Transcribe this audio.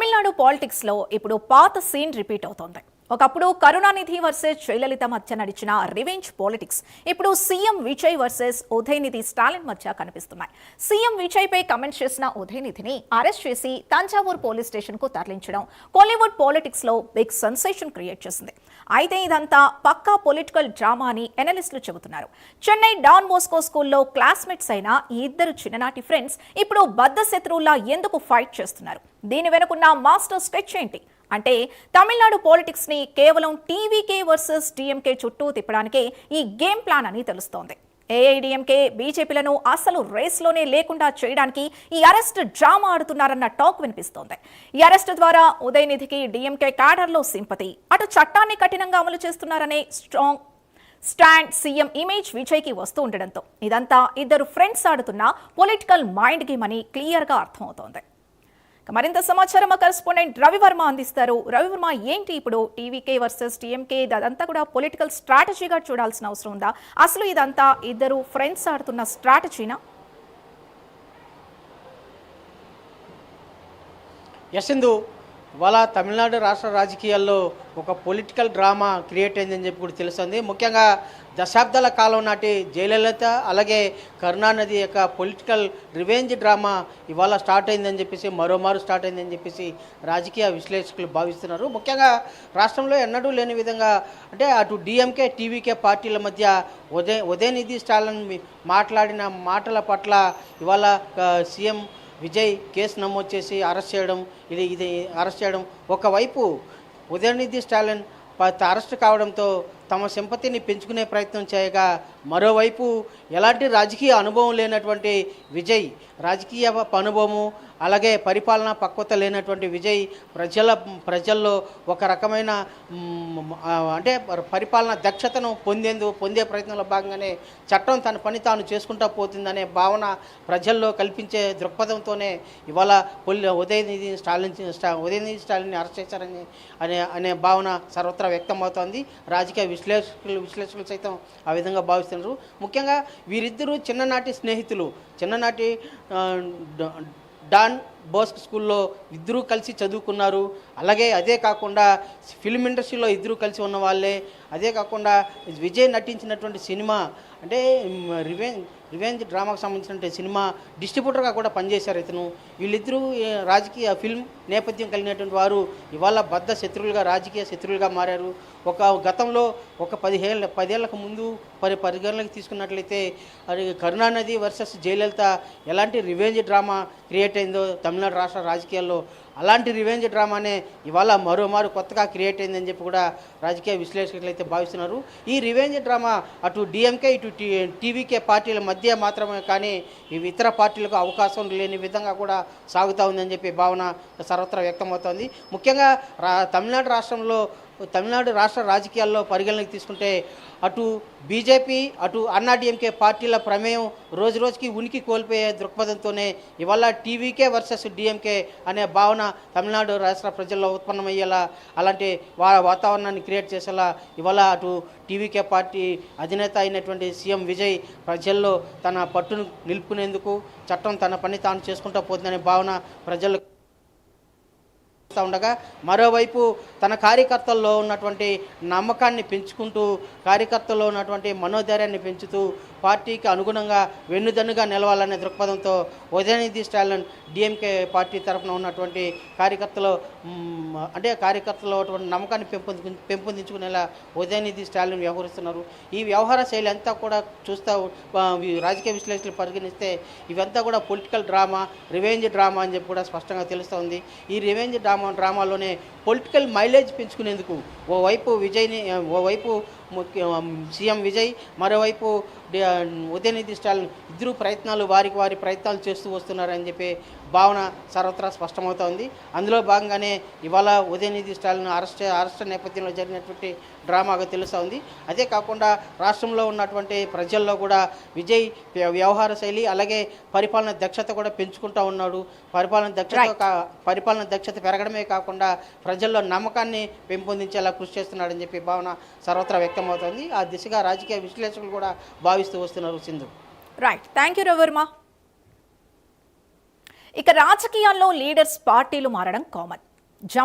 Tamil Nadu politics లో ఇప్పుడు పాత సీన్ రిపీట్ అవుతోంది. ఒకప్పుడు కరుణానిధి వర్సెస్ జయలలిత మధ్య నడిచిన రివెంజ్ పాలిటిక్స్ ఇప్పుడు సీఎం విజయ్ వర్సెస్ ఉదయనిధి స్టాలిన్ మధ్య కనిపిస్తున్నాయి. సీఎం విజయ్ పై కమెంట్స్ చేసిన ఉదయనిధిని అరెస్ట్ చేసి తంజావూర్ పోలీస్ స్టేషన్ కు తరలించడం కోలీవుడ్ పాలిటిక్స్ లో బిగ్ సెన్సేషన్ క్రియేట్ చేసింది. అయితే ఇదంతా పక్కా పొలిటికల్ డ్రామా అని ఎనలిస్టులు చెబుతున్నారు. చెన్నై డాన్ బోస్కో స్కూల్లో క్లాస్మేట్స్ అయిన ఈ ఇద్దరు చిన్ననాటి ఫ్రెండ్స్ ఇప్పుడు బద్ద శత్రువుల్లా ఎందుకు ఫైట్ చేస్తున్నారు? దీని వెనుకున్న మాస్టర్ స్కెచ్ ఏంటి? అంటే తమిళనాడు పాలిటిక్స్ ని కేవలం టీవీకే వర్సెస్ డిఎంకే చుట్టూ తిప్పడానికే ఈ గేమ్ ప్లాన్ అని తెలుస్తోంది. ఏఐడిఎంకే బీజేపీలను అసలు రేస్లోనే లేకుండా చేయడానికి ఈ అరెస్ట్ డ్రామా ఆడుతున్నారన్న టాక్ వినిపిస్తోంది. ఈ అరెస్ట్ ద్వారా ఉదయనిధికి డిఎంకే క్యాడర్లో సింపతి, అటు చట్టాన్ని కఠినంగా అమలు చేస్తున్నారనే స్ట్రాంగ్ స్టాండ్ సీఎం ఇమేజ్ విజయ్కి వస్తూ ఉండడంతో ఇదంతా ఇద్దరు ఫ్రెండ్స్ ఆడుతున్న పొలిటికల్ మైండ్ గేమ్ అని క్లియర్గా అర్థమవుతోంది. మరింత సమాచారం మా కరెస్పాండెంట్ రవివర్మ అందిస్తారు. రవివర్మ, ఏంటి ఇప్పుడు టీవీకే వర్సెస్ టీఎంకే అదంతా కూడా పొలిటికల్ స్ట్రాటజీగా చూడాల్సిన అవసరం ఉందా? అసలు ఇదంతా ఇద్దరు ఫ్రెండ్స్ ఆడుతున్న స్ట్రాటజీనా? యశందు, ఇవాళ తమిళనాడు రాష్ట్ర రాజకీయాల్లో ఒక పొలిటికల్ డ్రామా క్రియేట్ అయిందని చెప్పి కూడా తెలుస్తుంది. ముఖ్యంగా దశాబ్దాల కాలం నాటి జయలలిత అలాగే కరుణానిధి యొక్క పొలిటికల్ రివెంజ్ డ్రామా ఇవాళ స్టార్ట్ అయిందని చెప్పేసి మరోమారు స్టార్ట్ అయిందని చెప్పేసి రాజకీయ విశ్లేషకులు భావిస్తున్నారు. ముఖ్యంగా రాష్ట్రంలో ఎన్నడూ లేని విధంగా అంటే అటు డిఎంకే టీవీకే పార్టీల మధ్య ఉదయనిధి స్టాలిన్ మాట్లాడిన మాటల పట్ల ఇవాళ సీఎం విజయ్ కేసు నమోదు చేసి అరెస్ట్ చేయడం ఒకవైపు ఉదయనిధి స్టాలిన్ అరెస్ట్ కావడంతో తమ సింపతిని పెంచుకునే ప్రయత్నం చేయగా, మరోవైపు ఎలాంటి రాజకీయ అనుభవం లేనటువంటి విజయ్, రాజకీయ అనుభవము అలాగే పరిపాలనా పక్వత లేనటువంటి విజయ్ ప్రజల్లో ఒక రకమైన అంటే పరిపాలనా దక్షతను పొందే ప్రయత్నంలో భాగంగానే చట్టం తన పని తాను చేసుకుంటూ పోతుందనే భావన ప్రజల్లో కల్పించే దృక్పథంతోనే ఇవాళ ఉదయనిధి స్టాలిన్ని అరెస్ట్ చేశారని అనే భావన సర్వత్రా వ్యక్తమవుతోంది. రాజకీయ విశ్లేషకులు సైతం ఆ విధంగా భావిస్తున్నారు. ముఖ్యంగా వీరిద్దరూ చిన్ననాటి స్నేహితులు, చిన్ననాటి డాన్ బోస్కో స్కూల్లో ఇద్దరూ కలిసి చదువుకున్నారు. అలాగే అదే కాకుండా ఫిల్మ్ ఇండస్ట్రీలో ఇద్దరూ కలిసి ఉన్న వాళ్ళే. అదే కాకుండా విజయ్ నటించినటువంటి సినిమా అంటే రివెంజ్ డ్రామాకు సంబంధించిన సినిమా డిస్ట్రిబ్యూటర్గా కూడా పనిచేశారు ఇతను. వీళ్ళిద్దరూ రాజకీయ ఫిల్మ్ నేపథ్యం కలిగినటువంటి వారు ఇవాళ బద్ద శత్రువులుగా, రాజకీయ శత్రువులుగా మారారు. గతంలో ఒక 10 ఏళ్లకు ముందు పరిగణలోకి తీసుకున్నట్లయితే అది కరుణానిధి వర్సెస్ జయలలిత ఎలాంటి రివెంజ్ డ్రామా క్రియేట్ అయిందో తమిళనాడు రాష్ట్ర రాజకీయాల్లో, అలాంటి రివెంజ్ డ్రామానే ఇవాళ మరోమారు కొత్తగా క్రియేట్ అయిందని చెప్పి కూడా రాజకీయ విశ్లేషకులు అయితే భావిస్తున్నారు. ఈ రివెంజ్ డ్రామా అటు డిఎంకే ఇటు టీవీకే పార్టీల మధ్య మాత్రమే కానీ ఇవి ఇతర పార్టీలకు అవకాశం లేని విధంగా కూడా సాగుతూ ఉందని చెప్పి భావన సర్వత్రా వ్యక్తమవుతోంది. ముఖ్యంగా తమిళనాడు రాష్ట్ర రాజకీయాల్లో పరిగణలోకి తీసుకుంటే అటు బీజేపీ అటు అన్నాడీఎంకే పార్టీల ప్రమేయం రోజుకి ఉనికి కోల్పోయే దృక్పథంతోనే ఇవాళ టీవీకే వర్సెస్ డిఎంకే అనే భావన తమిళనాడు రాష్ట్ర ప్రజల్లో ఉత్పన్నమయ్యేలా, అలాంటి వాతావరణాన్ని క్రియేట్ చేసేలా ఇవాళ అటు టీవీకే పార్టీ అధినేత అయినటువంటి సీఎం విజయ్ ప్రజల్లో తన పట్టును నిలుపుకునేందుకు చట్టం తన పని తాను చేసుకుంటూ పోతుందనే భావన ప్రజలు ఉండగా, మరోవైపు తన కార్యకర్తల్లో ఉన్నటువంటి నమ్మకాన్ని పెంచుకుంటూ, కార్యకర్తల్లో ఉన్నటువంటి మనోధైర్యాన్ని పెంచుతూ పార్టీకి అనుగుణంగా వెన్నుదన్నుగా నిలవాలనే దృక్పథంతో ఉదయనిధి స్టాలిన్ డిఎంకే పార్టీ తరఫున ఉన్నటువంటి కార్యకర్తల్లో నమ్మకాన్ని పెంపొందించుకునేలా ఉదయనిధి స్టాలిన్ వ్యవహరిస్తున్నారు. ఈ వ్యవహార శైలి అంతా కూడా రాజకీయ విశ్లేషకులు పరిగణిస్తే ఇవంతా కూడా పొలిటికల్ డ్రామా, రివెంజ్ డ్రామా అని చెప్పి కూడా స్పష్టంగా తెలుస్తోంది. ఈ రివెంజ్ డ్రామాలోనే పొలిటికల్ మైలేజ్ పెంచుకునేందుకు ఓవైపు సీఎం విజయ్, మరోవైపు ఉదయనిధి స్టాలిన్ ఇద్దరు వారి ప్రయత్నాలు చేస్తూ వస్తున్నారని చెప్పి భావన సర్వత్రా స్పష్టమవుతోంది. అందులో భాగంగానే ఇవాళ ఉదయనిధి స్టాలిన్ అరెస్ట్ నేపథ్యంలో జరిగినటువంటి డ్రామాగా తెలుస్తోంది. అదే కాకుండా రాష్ట్రంలో ఉన్నటువంటి ప్రజల్లో కూడా విజయ్ వ్యవహార శైలి అలాగే పరిపాలన దక్షత కూడా పెంచుకుంటూ ఉన్నాడు. పరిపాలన దక్షత పెరగడమే కాకుండా ప్రజల్లో నమ్మకాన్ని పెంపొందించేలా కృషి చేస్తున్నాడని చెప్పి భావన సర్వత్రా వ్యక్తమవుతోంది. ఆ దిశగా రాజకీయ విశ్లేషకులు కూడా భావిస్తూ వస్తున్నారు. Sindhu, right, thank you Ravivarma. ఇక రాజకీయాల్లో లీడర్స్ పార్టీలు మారడం కామన్. జంప్